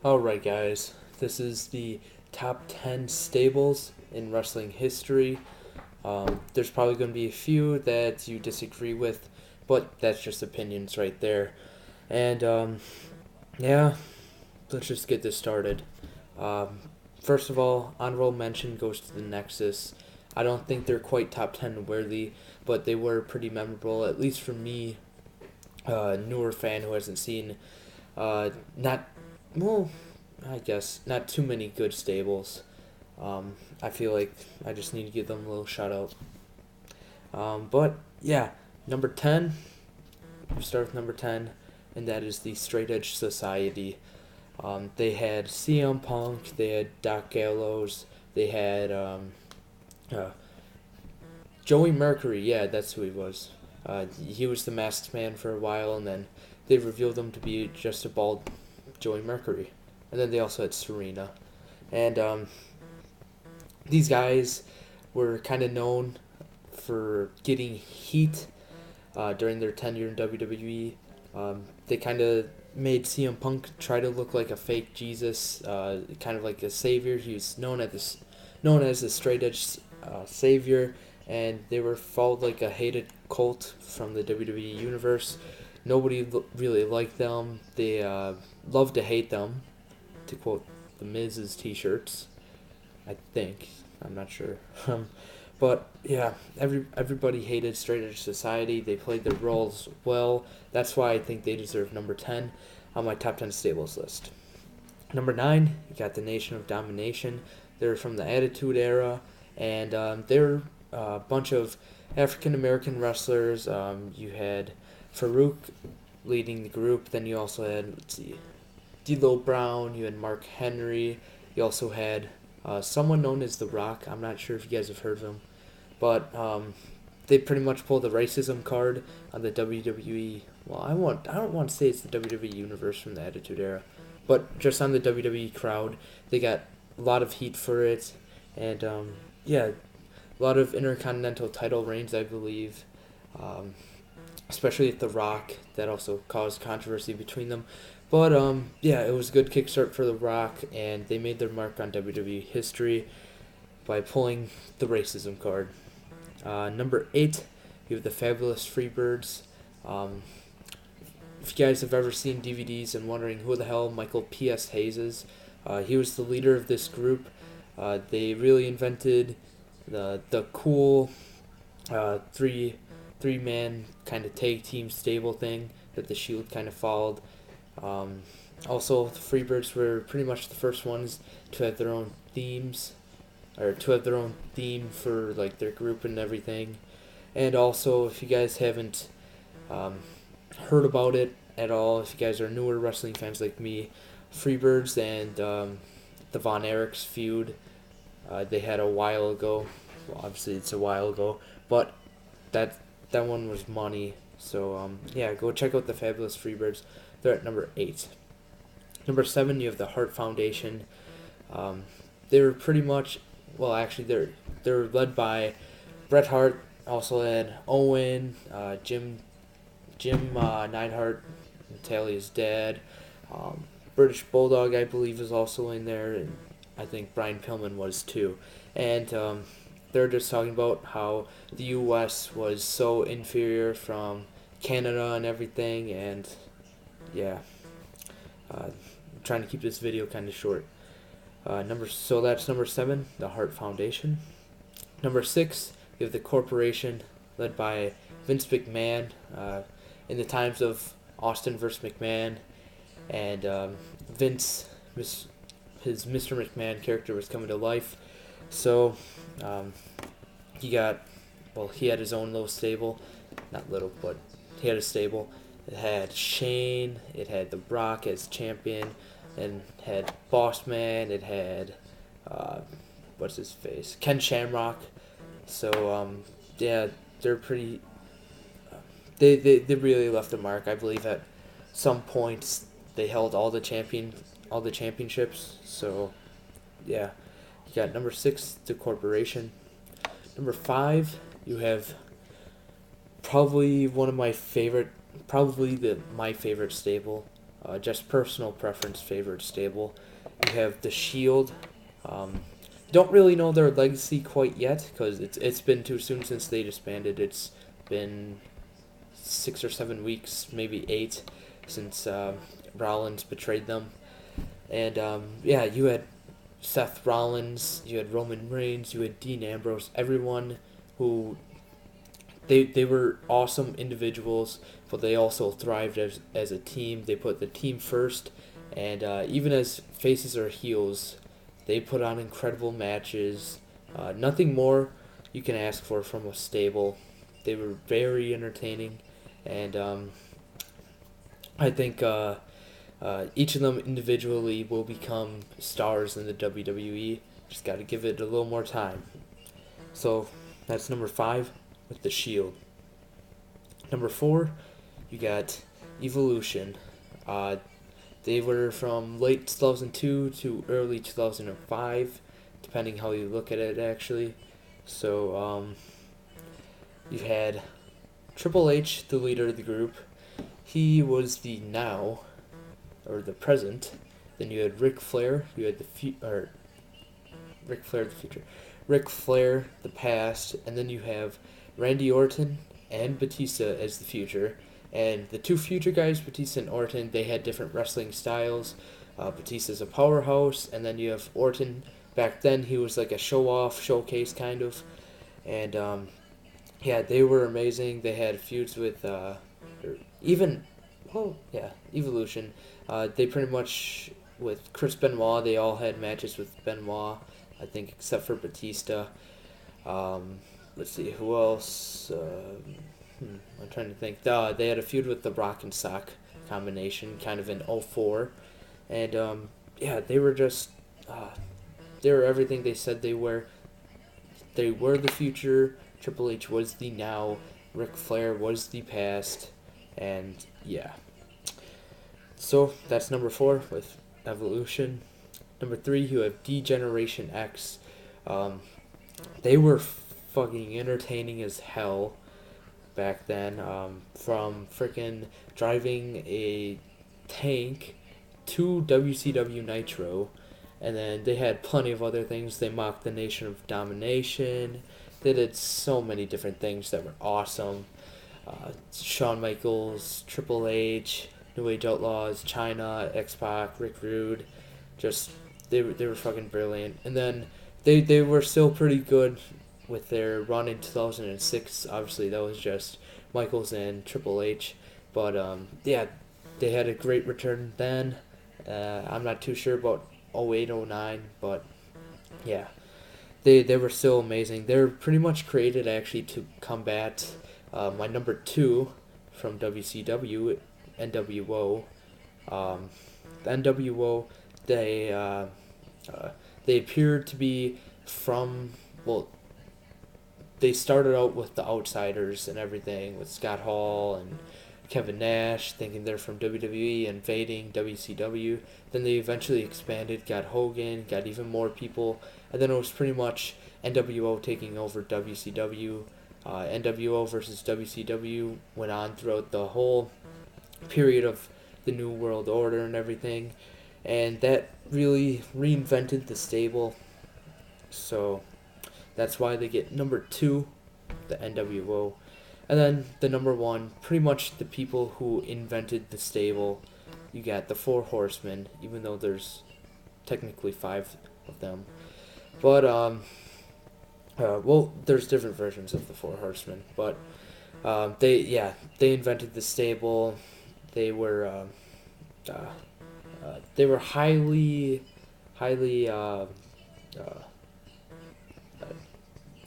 Alright, guys, this is the top 10 stables in wrestling history. There's probably going to be a few that you disagree with, but that's just opinions right there. And yeah, let's just get this started. Um, First of all, honorable mention goes to the Nexus. I don't think they're quite top 10 worthy, but they were pretty memorable, at least for me, a newer fan who hasn't seen, not, well, I guess not too many good stables. I feel like I just need to give them a little shout out. But yeah, number 10, we start with number 10, and that is the Straight Edge Society. They had CM Punk, they had Doc Gallows, they had uh, Joey Mercury. Yeah, that's who he was. He was the masked man for a while, and then they revealed him to be just a bald Joey Mercury. And then they also had Serena. And these guys were kind of known for getting heat during their tenure in WWE. They kind of made CM Punk try to look like a fake Jesus, kind of like a savior. He was known as the straight edge savior, and they were followed like a hated cult from the WWE universe. Nobody really liked them. They loved to hate them, to quote the Miz's T-shirts. I think, I'm not sure. But yeah, everybody hated Straight Edge Society. They played their roles well. That's why I think they deserve number 10 on my top 10 stables list. Number 9, you got the Nation of Domination. They're from the Attitude Era, and they're a bunch of African American wrestlers. You had Farouk leading the group. Then you also had, let's see, D'Lo Brown. You had Mark Henry. You also had someone known as The Rock. I'm not sure if you guys have heard of him, but they pretty much pulled the racism card on the WWE. Well, I don't want to say it's the WWE universe from the Attitude Era, but just on the WWE crowd, they got a lot of heat for it, and yeah, a lot of intercontinental title reigns, I believe. Especially with The Rock, that also caused controversy between them. But yeah, it was a good kickstart for The Rock, and they made their mark on WWE history by pulling the racism card. Number 8, you have the Fabulous Freebirds. If you guys have ever seen DVDs and wondering who the hell Michael P.S. Hayes is, he was the leader of this group. They really invented the cool three man kind of tag team stable thing that the Shield kind of followed. Also, the Freebirds were pretty much the first ones to have their own themes, or to have their own theme for like their group and everything. And also, if you guys haven't heard about it at all, if you guys are newer wrestling fans like me, Freebirds and the Von Erichs feud, they had a while ago. Well, obviously it's a while ago, but that one was money. So yeah, go check out the Fabulous Freebirds. They're at number 8. Number 7, you have the Hart Foundation. They were pretty much, well, actually they're led by Bret Hart. Also had Owen, Jim Neidhart, Natalia's dad. British Bulldog, I believe, is also in there, and I think Brian Pillman was too. And they're just talking about how the U.S. was so inferior from Canada and everything, and yeah, I'm trying to keep this video kind of short. So that's number 7, the Hart Foundation. Number 6, you have the Corporation, led by Vince McMahon. In the times of Austin versus McMahon, and Vince, his Mr. McMahon character was coming to life. So he had his own little stable, not little, but he had a stable. It had Shane, it had The Rock as champion, and it had Boss Man, it had what's his face, Ken Shamrock. So yeah, they're pretty. They really left a mark. I believe at some points they held all the championships. So yeah, you got number 6, the Corporation. Number 5, you have probably my favorite stable. just personal preference favorite stable. You have the Shield. Don't really know their legacy quite yet because it's been too soon since they disbanded. It's been 6 or 7 weeks, maybe 8, since Rollins betrayed them. And yeah, you had Seth Rollins, you had Roman Reigns, you had Dean Ambrose, everyone who they were awesome individuals, but they also thrived as a team. They put the team first, and even as faces or heels, they put on incredible matches. Nothing more you can ask for from a stable. They were very entertaining, and I think each of them individually will become stars in the WWE. Just got to give it a little more time. So that's number 5 with the Shield. Number 4, you got Evolution. They were from late 2002 to early 2005, depending how you look at it, actually. So you had Triple H, the leader of the group. He was the now, or the present. Then you had Ric Flair. You had Ric Flair, the future. Ric Flair, the past. And then you have Randy Orton and Batista as the future. And the two future guys, Batista and Orton, they had different wrestling styles. Batista's a powerhouse, and then you have Orton. Back then, he was like a show-off, showcase kind of. And yeah, they were amazing. They had feuds with Evolution. They pretty much, with Chris Benoit, they all had matches with Benoit, I think, except for Batista. Let's see, who else? I'm trying to think. They had a feud with the Rock and Sock combination, kind of in 04. And yeah, they were just, they were everything they said they were. They were the future. Triple H was the now. Ric Flair was the past. And yeah. So that's number 4 with Evolution. Number 3, you have DGeneration-X. They were fucking entertaining as hell back then. From freaking driving a tank to WCW Nitro. And then they had plenty of other things. They mocked the Nation of Domination. They did so many different things that were awesome. Shawn Michaels, Triple H, New Age Outlaws, Chyna, X-Pac, Rick Rude. Just, they were fucking brilliant. And then they were still pretty good with their run in 2006. Obviously, that was just Michaels and Triple H. But yeah, they had a great return then. I'm not too sure about 08, 09, but yeah, they were still amazing. They're pretty much created actually to combat my number 2 from WCW, NWO. The NWO, they appeared to be from, well, they started out with the Outsiders and everything, with Scott Hall and Kevin Nash, thinking they're from WWE, invading WCW. Then they eventually expanded, got Hogan, got even more people, and then it was pretty much NWO taking over WCW. NWO versus WCW went on throughout the whole period of the New World Order and everything, and that really reinvented the stable. So that's why they get number 2, the NWO. And then the number 1, pretty much the people who invented the stable. You got the 4 Horsemen, even though there's technically 5 of them. But well, there's different versions of the 4 Horsemen. But they invented the stable. They were highly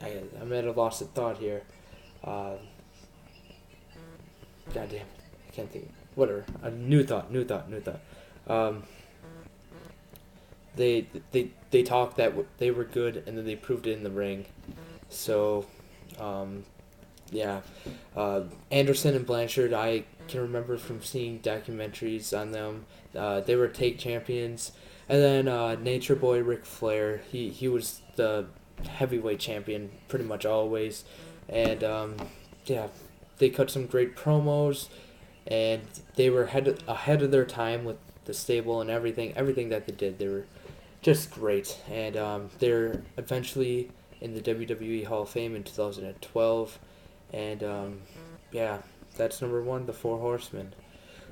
I'm at a loss of thought here. Goddamn, I can't think. Whatever. A new thought. They talked that they were good, and then they proved it in the ring. So, yeah. Anderson and Blanchard, I can remember from seeing documentaries on them. They were take champions, and then Nature Boy Ric Flair. He was the heavyweight champion pretty much always, and yeah. They cut some great promos. and they were ahead of their time with the stable and everything that they did. They were just great, and they're eventually in the WWE Hall of Fame in 2012, and yeah, that's number one, the Four Horsemen.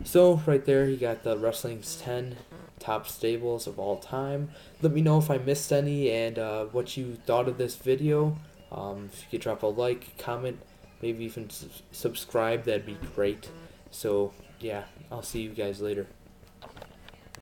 So right there, you got the Wrestling's 10 top stables of all time. Let me know if I missed any and what you thought of this video. If you could drop a like, comment, maybe even subscribe, that'd be great. So yeah, I'll see you guys later.